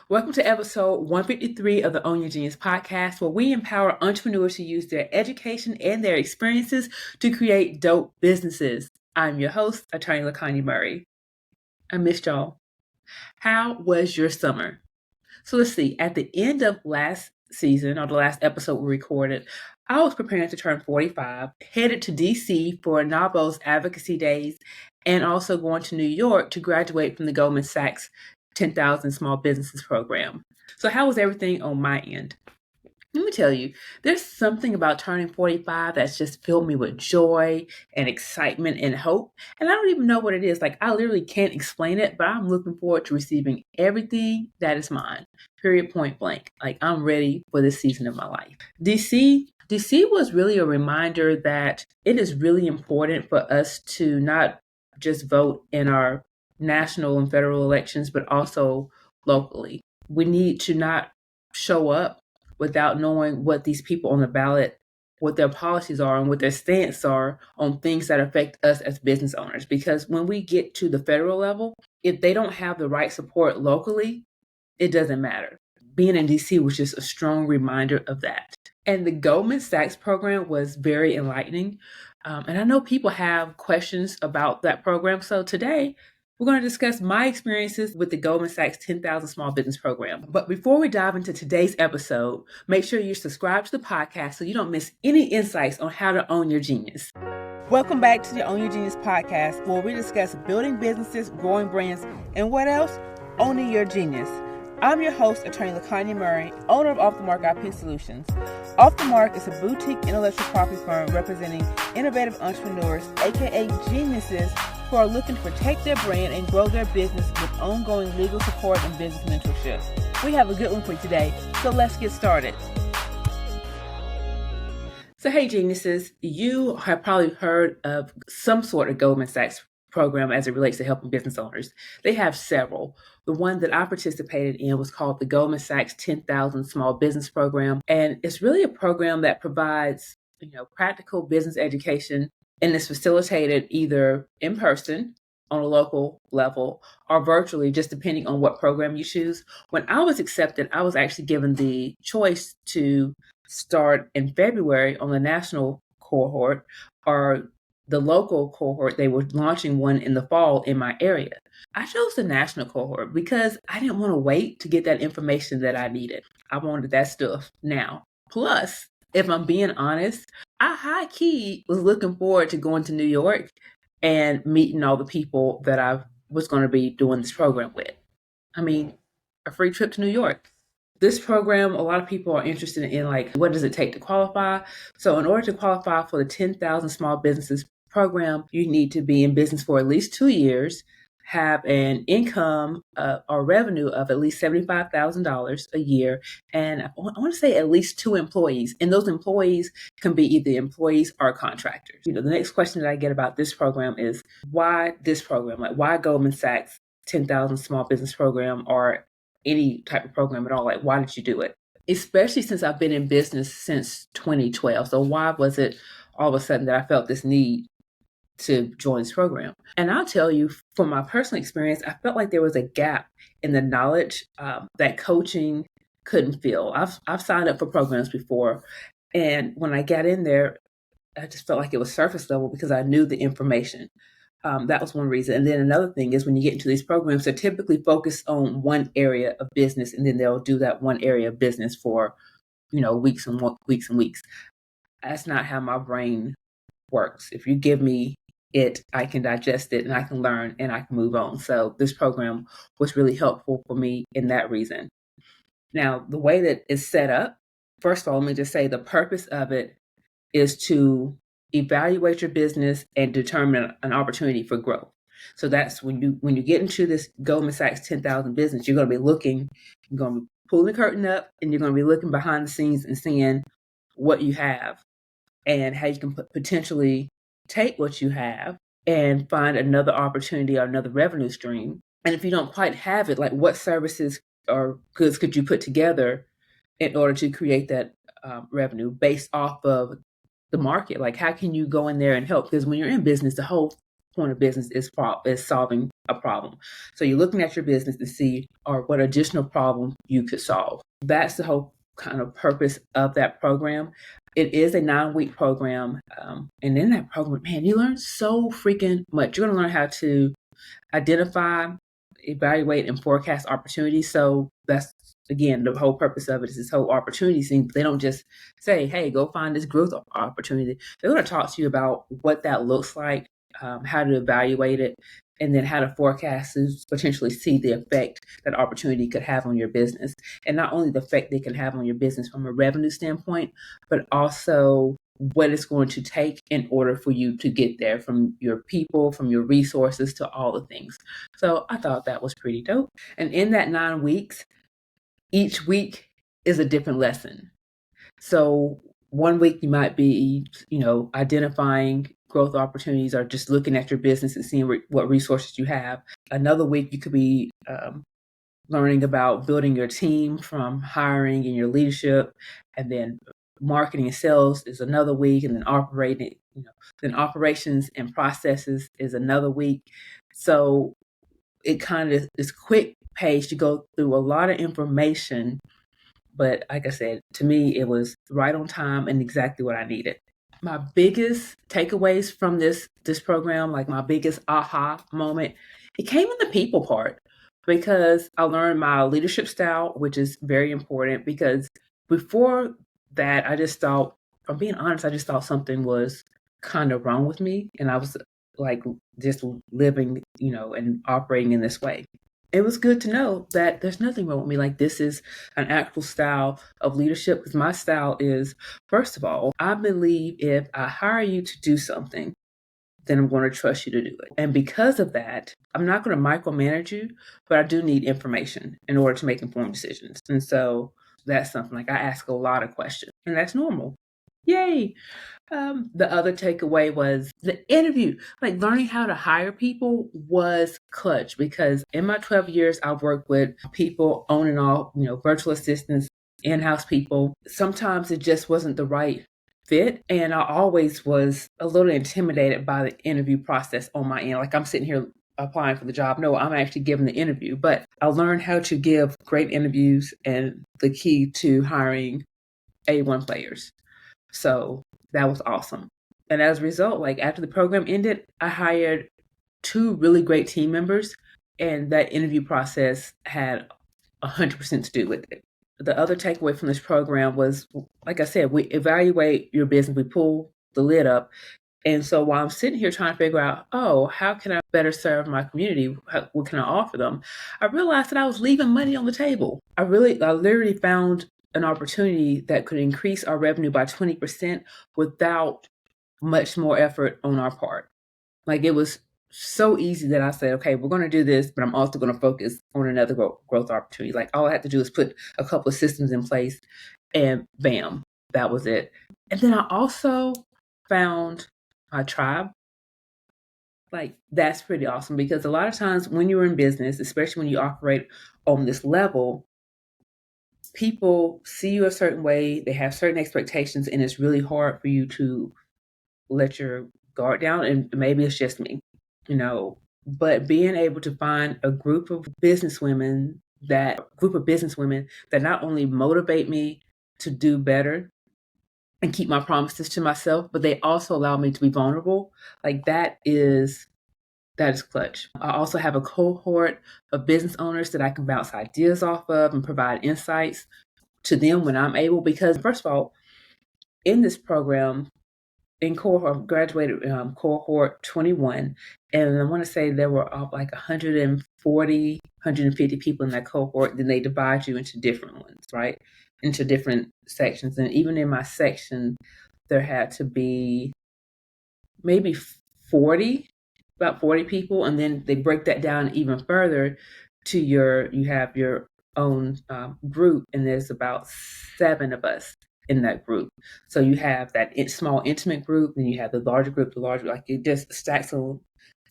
Welcome to episode 153 of the Own Your Genius podcast, where we empower entrepreneurs to use their education and their experiences to create dope businesses. I'm your host, attorney LaConya Murray. I missed y'all. How was your summer? So let's see, at the end of last season, or the last episode we recorded, I was preparing to turn 45, headed to DC for NABO's Advocacy Days, and also going to New York to graduate from the Goldman Sachs 10,000 Small Businesses program. So how was everything on my end? Let me tell you, there's something about turning 45 that's just filled me with joy and excitement and hope. And I don't even know what it is. Like, I literally can't explain it, but I'm looking forward to receiving everything that is mine, period, point blank. Like, I'm ready for this season of my life. DC was really a reminder that it is really important for us to not just vote in our national and federal elections, but also locally. We need to not show up without knowing what these people on the ballot, what their policies are and what their stance are on things that affect us as business owners. Because when we get to the federal level, if they don't have the right support locally, it doesn't matter. Being in DC was just a strong reminder of that. And the Goldman Sachs program was very enlightening. And I know people have questions about that program. So today, we're going to discuss my experiences with the Goldman Sachs 10,000 Small Business Program. But before we dive into today's episode, make sure you subscribe to the podcast so you don't miss any insights on how to own your genius. Welcome back to the Own Your Genius podcast, where we discuss building businesses, growing brands, and what else? Owning your genius. I'm your host, attorney LaConya Murray, owner of Off the Mark IP Solutions. Off the Mark is a boutique intellectual property firm representing innovative entrepreneurs, aka geniuses, who are looking to protect their brand and grow their business with ongoing legal support and business mentorship. We have a good one for you today, so let's get started. So hey geniuses, you have probably heard of some sort of Goldman Sachs program as it relates to helping business owners. They have several. The one that I participated in was called the Goldman Sachs 10,000 Small Business Program. And it's really a program that provides, practical business education, and it's facilitated either in person on a local level or virtually, just depending on what program you choose. When I was accepted, I was actually given the choice to start in February on the national cohort or the local cohort. They were launching one in the fall in my area. I chose the national cohort because I didn't want to wait to get that information that I needed. I wanted that stuff now. Plus, if I'm being honest, I high key was looking forward to going to New York and meeting all the people that I was going to be doing this program with. I mean, a free trip to New York. This program, a lot of people are interested in what does it take to qualify? So in order to qualify for the 10,000 Small Businesses program, you need to be in business for at least 2 years, have an income or revenue of at least $75,000 a year, and I want to say at least 2 employees. And those employees can be either employees or contractors. The next question that I get about this program is, why this program? Like, why Goldman Sachs 10,000 Small Business Program or any type of program at all? Like, why did you do it? Especially since I've been in business since 2012. So why was it all of a sudden that I felt this need to join this program? And I'll tell you, from my personal experience, I felt like there was a gap in the knowledge that coaching couldn't fill. I've signed up for programs before, and when I got in there, I just felt like it was surface level because I knew the information. That was one reason. And then another thing is, when you get into these programs, they're typically focused on one area of business, and then they'll do that one area of business for, weeks and weeks and weeks. That's not how my brain works. If you give me it, I can digest it and I can learn and I can move on. So this program was really helpful for me in that reason. Now, the way that it's set up, first of all, let me just say the purpose of it is to evaluate your business and determine an opportunity for growth. So that's when you get into this Goldman Sachs 10,000 business, you're going to be pulling the curtain up, and you're going to be looking behind the scenes and seeing what you have and how you can potentially take what you have and find another opportunity or another revenue stream. And if you don't quite have it, like, what services or goods could you put together in order to create that revenue based off of the market? Like, how can you go in there and help? Because when you're in business, the whole point of business is solving a problem. So you're looking at your business to see or what additional problem you could solve. That's the whole kind of purpose of that program. It is a 9-week program. And in that program, man, you learn so freaking much. You're going to learn how to identify, evaluate, and forecast opportunities. So that's, again, the whole purpose of it is this whole opportunity thing. They don't just say, hey, go find this growth opportunity. They're going to talk to you about what that looks like, how to evaluate it, and then how to forecast to potentially see the effect that opportunity could have on your business. And not only the effect they can have on your business from a revenue standpoint, but also what it's going to take in order for you to get there, from your people, from your resources, to all the things. So I thought that was pretty dope. And in that 9 weeks, each week is a different lesson. So one week you might be, identifying growth opportunities or just looking at your business and seeing what resources you have. Another week you could be learning about building your team, from hiring and your leadership, and then marketing and sales is another week, and then operations and processes is another week. So it kind of is quick page to go through a lot of information. But like I said, to me, it was right on time and exactly what I needed. My biggest takeaways from this program, like my biggest aha moment, it came in the people part, because I learned my leadership style, which is very important, because before that, I just thought, if I'm being honest, I just thought something was kind of wrong with me. And I was like just living, and operating in this way. It was good to know that there's nothing wrong with me. Like, this is an actual style of leadership, because my style is, first of all, I believe if I hire you to do something, then I'm going to trust you to do it. And because of that, I'm not going to micromanage you, but I do need information in order to make informed decisions. And so that's something, like, I ask a lot of questions, and that's normal. Yay. The other takeaway was the interview. Like, learning how to hire people was clutch, because in my 12 years, I've worked with people on and off, virtual assistants, in-house people. Sometimes it just wasn't the right fit. And I always was a little intimidated by the interview process on my end. Like, I'm sitting here applying for the job. No, I'm actually giving the interview. But I learned how to give great interviews, and the key to hiring A1 players. So that was awesome. And as a result, like, after the program ended, I hired 2 really great team members, and that interview process had 100% to do with it. The other takeaway from this program was, like I said, we evaluate your business, we pull the lid up. And so while I'm sitting here trying to figure out, how can I better serve my community? What can I offer them? I realized that I was leaving money on the table. I literally found an opportunity that could increase our revenue by 20% without much more effort on our part. Like, it was so easy that I said, okay, we're going to do this, but I'm also going to focus on another growth opportunity. Like, all I had to do is put a couple of systems in place, and bam, that was it. And then I also found my tribe. Like, that's pretty awesome, because a lot of times when you're in business, especially when you operate on this level, people see you a certain way, they have certain expectations, and it's really hard for you to let your guard down. And maybe it's just me, but being able to find a group of businesswomen that not only motivate me to do better and keep my promises to myself, but they also allow me to be vulnerable. Like, that is clutch. I also have a cohort of business owners that I can bounce ideas off of and provide insights to them when I'm able, because, first of all, in this program, in cohort, graduated cohort 21, and I want to say there were like 140, 150 people in that cohort. Then they divide you into different ones, right? Into different sections. And even in my section, there had to be maybe about 40 people. And then they break that down even further to you have your own group, and there's about 7 of us in that group. So you have that small intimate group, and you have the larger group, like, it just stacks on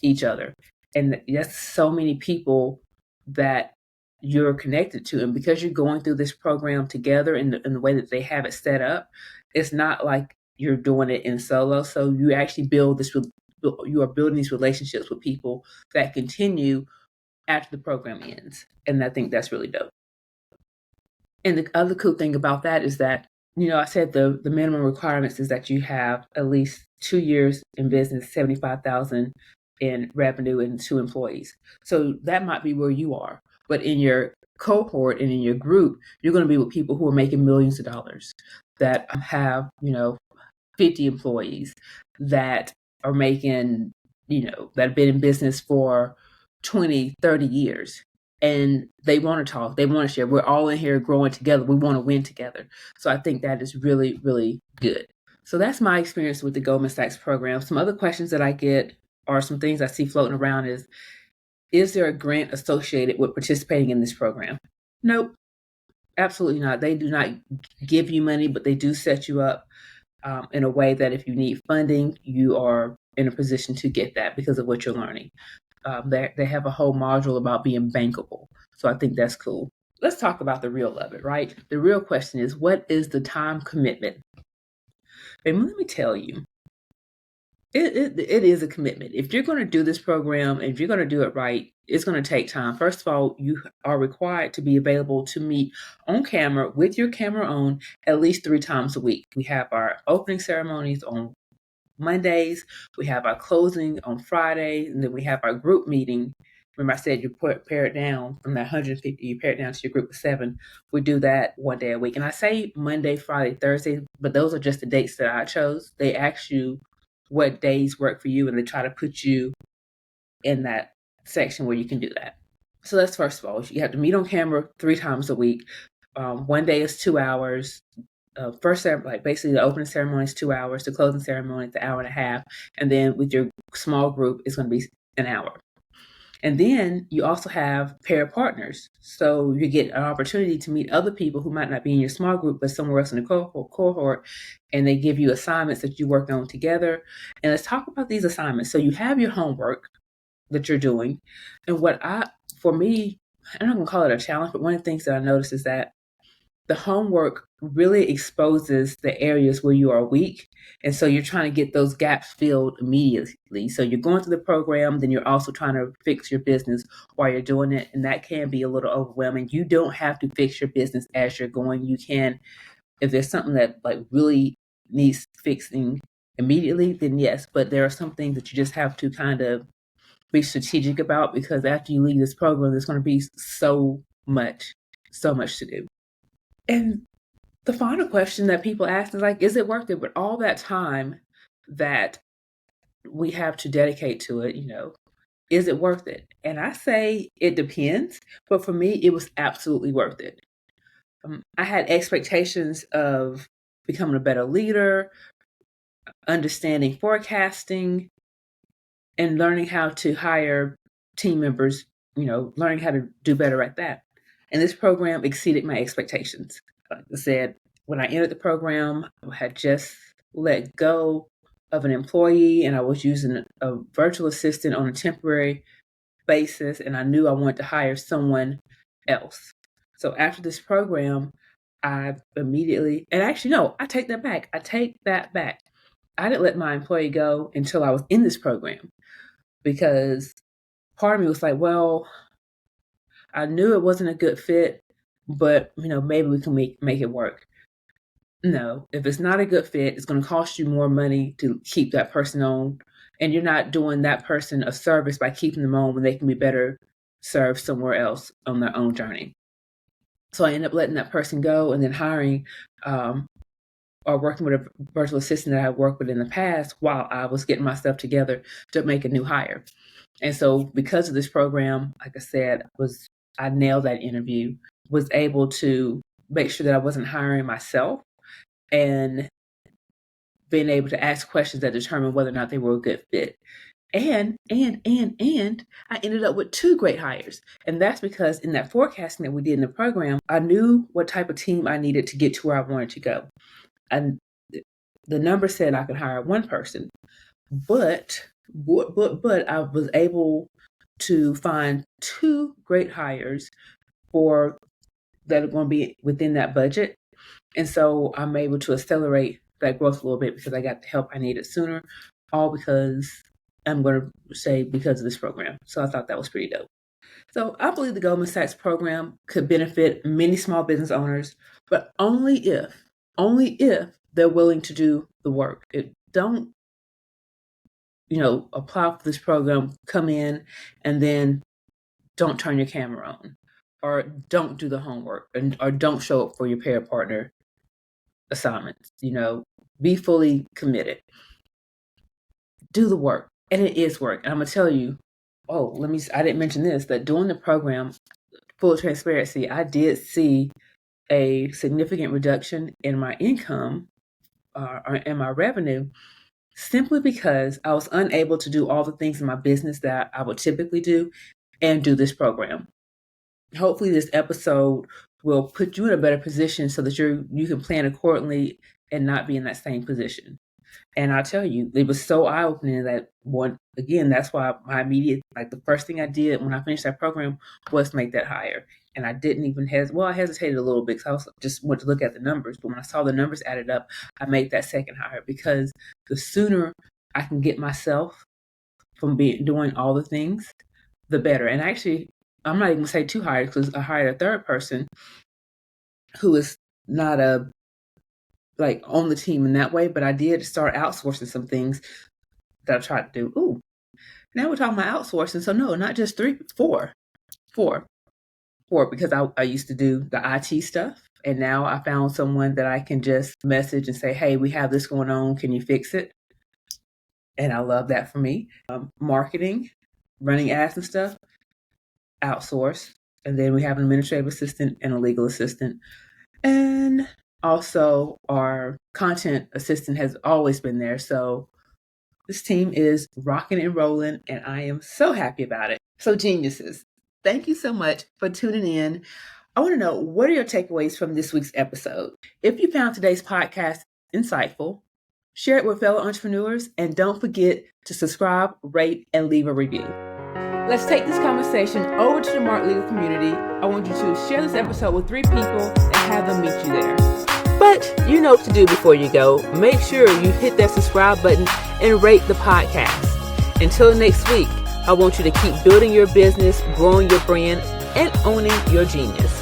each other. And that's so many people that you're connected to. And because you're going through this program together in the way that they have it set up, it's not like you're doing it in solo. So you actually build this you are building these relationships with people that continue after the program ends. And I think that's really dope. And the other cool thing about that is that, I said the minimum requirements is that you have at least 2 years in business, 75,000 in revenue, and 2 employees. So that might be where you are. But in your cohort and in your group, you're going to be with people who are making millions of dollars, that have, 50 employees, that are making, that have been in business for 20, 30 years. And they want to talk, they want to share. We're all in here growing together. We want to win together. So I think that is really, really good. So that's my experience with the Goldman Sachs program. Some other questions that I get, or some things I see floating around, is there a grant associated with participating in this program? Nope, absolutely not. They do not give you money, but they do set you up in a way that if you need funding, you are in a position to get that because of what you're learning. They have a whole module about being bankable. So I think that's cool. Let's talk about the real of it, right? The real question is, what is the time commitment? And let me tell you, it is a commitment. If you're going to do this program, if you're going to do it right, it's going to take time. First of all, you are required to be available to meet on camera with your camera on at least 3 times a week. We have our opening ceremonies on Mondays, we have our closing on Friday, and then we have our group meeting. Remember I said you pare it down from that 150, you pare it down to your group of 7. We do that one day a week. And I say Monday, Friday, Thursday, but those are just the dates that I chose. They ask you what days work for you, and they try to put you in that section where you can do that. So that's first of all, you have to meet on camera 3 times a week. One day is 2 hours. First ceremony, like basically the opening ceremony is 2 hours, the closing ceremony is an hour and a half, and then with your small group, it's going to be an hour. And then you also have pair partners. So you get an opportunity to meet other people who might not be in your small group, but somewhere else in the cohort, and they give you assignments that you work on together. And let's talk about these assignments. So you have your homework that you're doing. And for me, I'm not going to call it a challenge, but one of the things that I noticed is that the homework really exposes the areas where you are weak. And so you're trying to get those gaps filled immediately. So you're going through the program, then you're also trying to fix your business while you're doing it. And that can be a little overwhelming. You don't have to fix your business as you're going. You can, if there's something that like really needs fixing immediately, then yes. But there are some things that you just have to kind of be strategic about, because after you leave this program, there's going to be so much to do. And the final question that people ask is like, is it worth it? With all that time that we have to dedicate to it, is it worth it? And I say it depends, but for me, it was absolutely worth it. I had expectations of becoming a better leader, understanding forecasting, and learning how to hire team members, learning how to do better at that. And this program exceeded my expectations. Like I said, when I entered the program, I had just let go of an employee, and I was using a virtual assistant on a temporary basis, and I knew I wanted to hire someone else. So after this program, I immediately, and actually, no, I take that back. I didn't let my employee go until I was in this program, because part of me was like, well, I knew it wasn't a good fit, but maybe we can make it work. No, if it's not a good fit, it's going to cost you more money to keep that person on, and you're not doing that person a service by keeping them on when they can be better served somewhere else on their own journey. So I ended up letting that person go, and then hiring or working with a virtual assistant that I worked with in the past while I was getting my stuff together to make a new hire. And so because of this program, like I said, I nailed that interview, was able to make sure that I wasn't hiring myself, and being able to ask questions that determine whether or not they were a good fit. And I ended up with 2 great hires. And that's because in that forecasting that we did in the program, I knew what type of team I needed to get to where I wanted to go. And the number said I could hire 1 person, but I was able to find 2 great hires that are going to be within that budget. And so I'm able to accelerate that growth a little bit because I got the help I needed sooner, all because I'm going to say because of this program. So I thought that was pretty dope. So I believe the Goldman Sachs program could benefit many small business owners, but only if they're willing to do the work. Don't, apply for this program, come in, and then don't turn your camera on, or don't do the homework, or don't show up for your pair partner assignments. Be fully committed. Do the work, and it is work. And I'm gonna tell you. I didn't mention this, that during the program, full transparency, I did see a significant reduction in my income or in my revenue, simply because I was unable to do all the things in my business that I would typically do and do this program. Hopefully this episode will put you in a better position so that you can plan accordingly and not be in that same position. And I'll tell you, it was so eye-opening that that's why the first thing I did when I finished that program was make that hire. And I didn't even I hesitated a little bit because I just went to look at the numbers. But when I saw the numbers added up, I made that second hire, because the sooner I can get myself from doing all the things, the better. And actually, I'm not even going to say 2 hires, because I hired a third person who is not on the team in that way, but I did start outsourcing some things that I tried to do. Ooh, now we're talking about outsourcing. So no, not just 3, 4, because I used to do the IT stuff, and now I found someone that I can just message and say, hey, we have this going on. Can you fix it? And I love that for me. Marketing, running ads and stuff, outsource. And then we have an administrative assistant and a legal assistant. And also, our content assistant has always been there. So this team is rocking and rolling, and I am so happy about it. So geniuses, thank you so much for tuning in. I want to know, what are your takeaways from this week's episode? If you found today's podcast insightful, share it with fellow entrepreneurs, and don't forget to subscribe, rate, and leave a review. Let's take this conversation over to the MARKEDlegal community. I want you to share this episode with 3 people and have them meet you there. But you know what to do before you go. Make sure you hit that subscribe button and rate the podcast. Until next week, I want you to keep building your business, growing your brand, and owning your genius.